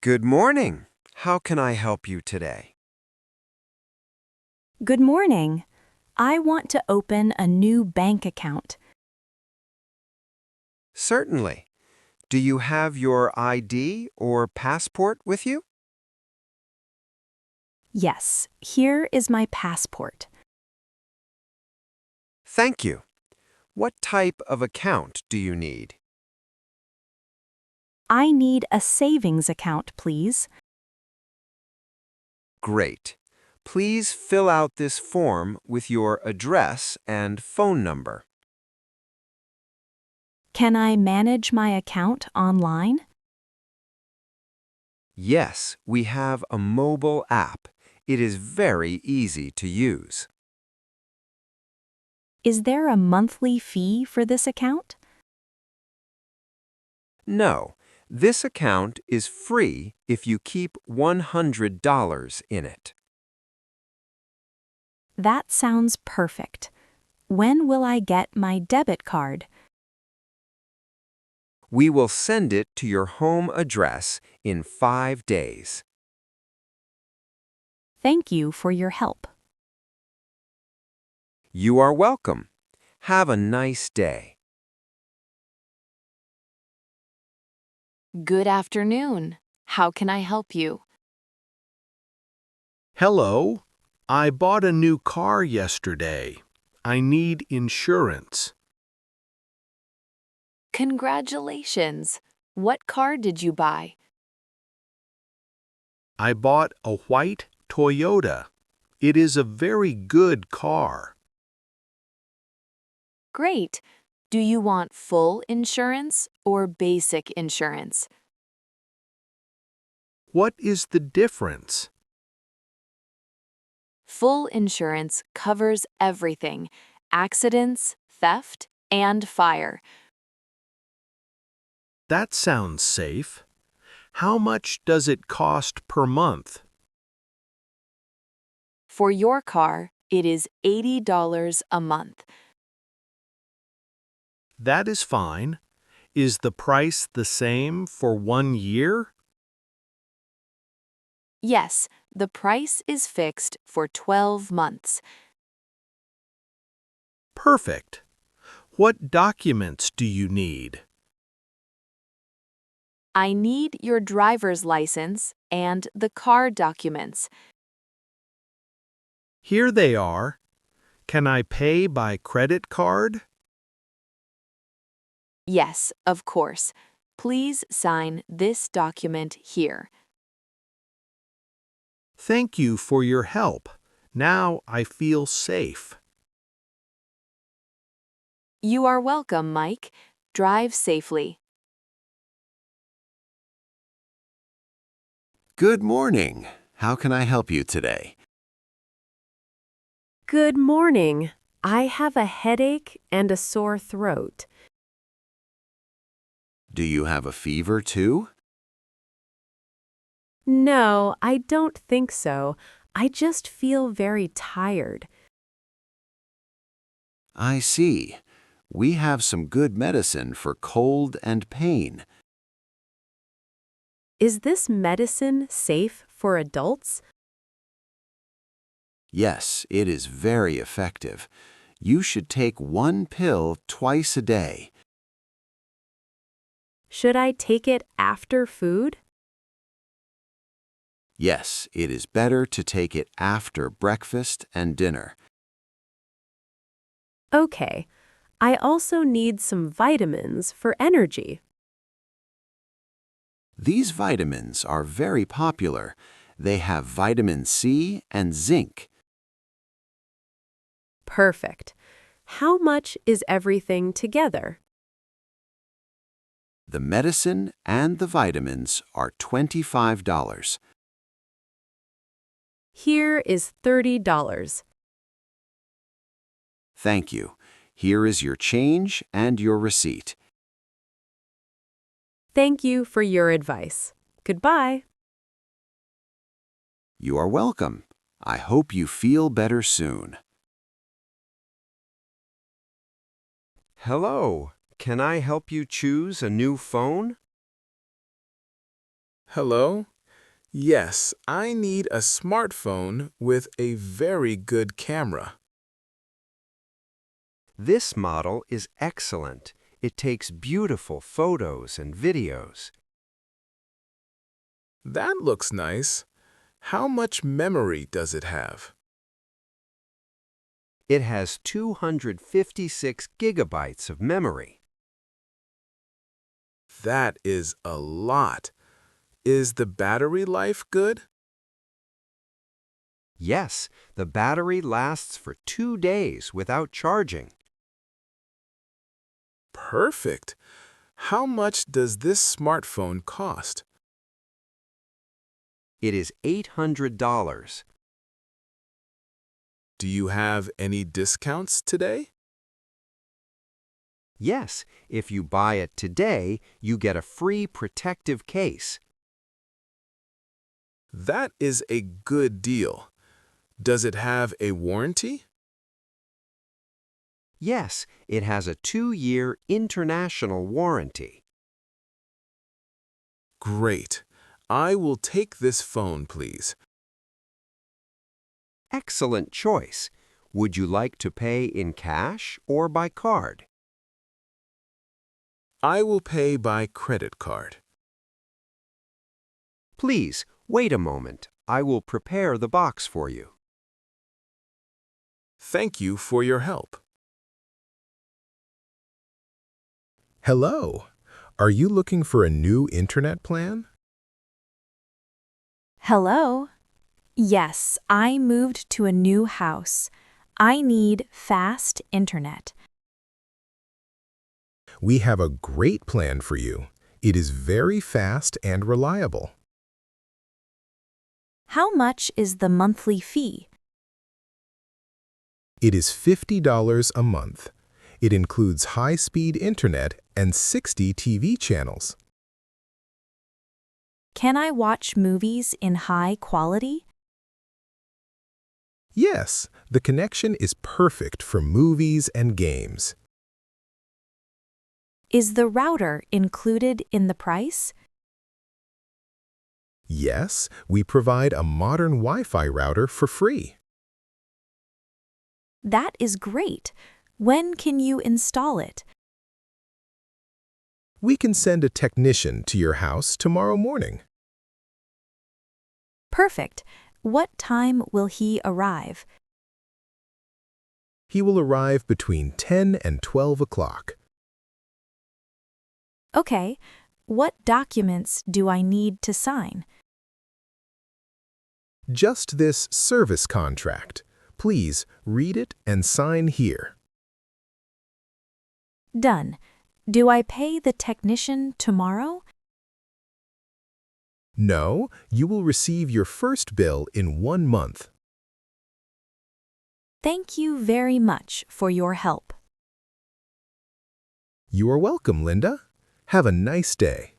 Good morning. How can I help you today? Good morning. I want to open a new bank account. Certainly. Do you have your ID or passport with you? Yes, here is my passport. Thank you. What type of account do you need? I need a savings account, please. Great. Please fill out this form with your address and phone number. Can I manage my account online? Yes, we have a mobile app. It is very easy to use. Is there a monthly fee for this account? No, this account is free if you keep $100 in it. That sounds perfect. When will I get my debit card? We will send it to your home address in 5 days. Thank you for your help. You are welcome. Have a nice day. Good afternoon. How can I help you? Hello. I bought a new car yesterday. I need insurance. Congratulations. What car did you buy? I bought a white Toyota. It is a very good car. Great. Do you want full insurance or basic insurance? What is the difference? Full insurance covers everything: accidents, theft, and fire. That sounds safe. How much does it cost per month? For your car, it is $80 a month. That is fine. Is the price the same for 1 year? Yes, the price is fixed for 12 months. Perfect. What documents do you need? I need your driver's license and the car documents. Here they are. Can I pay by credit card? Yes, of course. Please sign this document here. Thank you for your help. Now I feel safe. You are welcome, Mike. Drive safely. Good morning. How can I help you today? Good morning. I have a headache and a sore throat. Do you have a fever too? No, I don't think so. I just feel very tired. I see. We have some good medicine for cold and pain. Is this medicine safe for adults? Yes, it is very effective. You should take 1 pill twice a day. Should I take it after food? Yes, it is better to take it after breakfast and dinner. Okay. I also need some vitamins for energy. These vitamins are very popular. They have vitamin C and zinc. Perfect. How much is everything together? The medicine and the vitamins are $25. Here is $30. Thank you. Here is your change and your receipt. Thank you for your advice. Goodbye. You are welcome. I hope you feel better soon. Hello. Can I help you choose a new phone? Hello, Yes, I need a smartphone with a very good camera. This model is excellent. It takes beautiful photos and videos. That looks nice. How much memory does it have? It has 256 gigabytes of memory. That is a lot. Is the battery life good? Yes, the battery lasts for 2 days without charging. Perfect. How much does this smartphone cost? It is $800. Do you have any discounts today? Yes, if you buy it today, you get a free protective case. That is a good deal. Does it have a warranty? Yes, it has a 2-year international warranty. Great. I will take this phone, please. Excellent choice. Would you like to pay in cash or by card? I will pay by credit card. Please, wait a moment. I will prepare the box for you. Thank you for your help. Hello. Are you looking for a new internet plan? Hello? Yes, I moved to a new house. I need fast internet. We have a great plan for you. It is very fast and reliable. How much is the monthly fee? It is $50 a month. It includes high-speed internet and 60 TV channels. Can I watch movies in high quality? Yes, the connection is perfect for movies and games. Is the router included in the price? Yes, we provide a modern Wi-Fi router for free. That is great. When can you install it? We can send a technician to your house tomorrow morning. Perfect. What time will he arrive? He will arrive between 10 and 12 o'clock. Okay. What documents do I need to sign? Just this service contract. Please read it and sign here. Done. Do I pay the technician tomorrow? No, you will receive your first bill in 1 month. Thank you very much for your help. You are welcome, Linda. Have a nice day.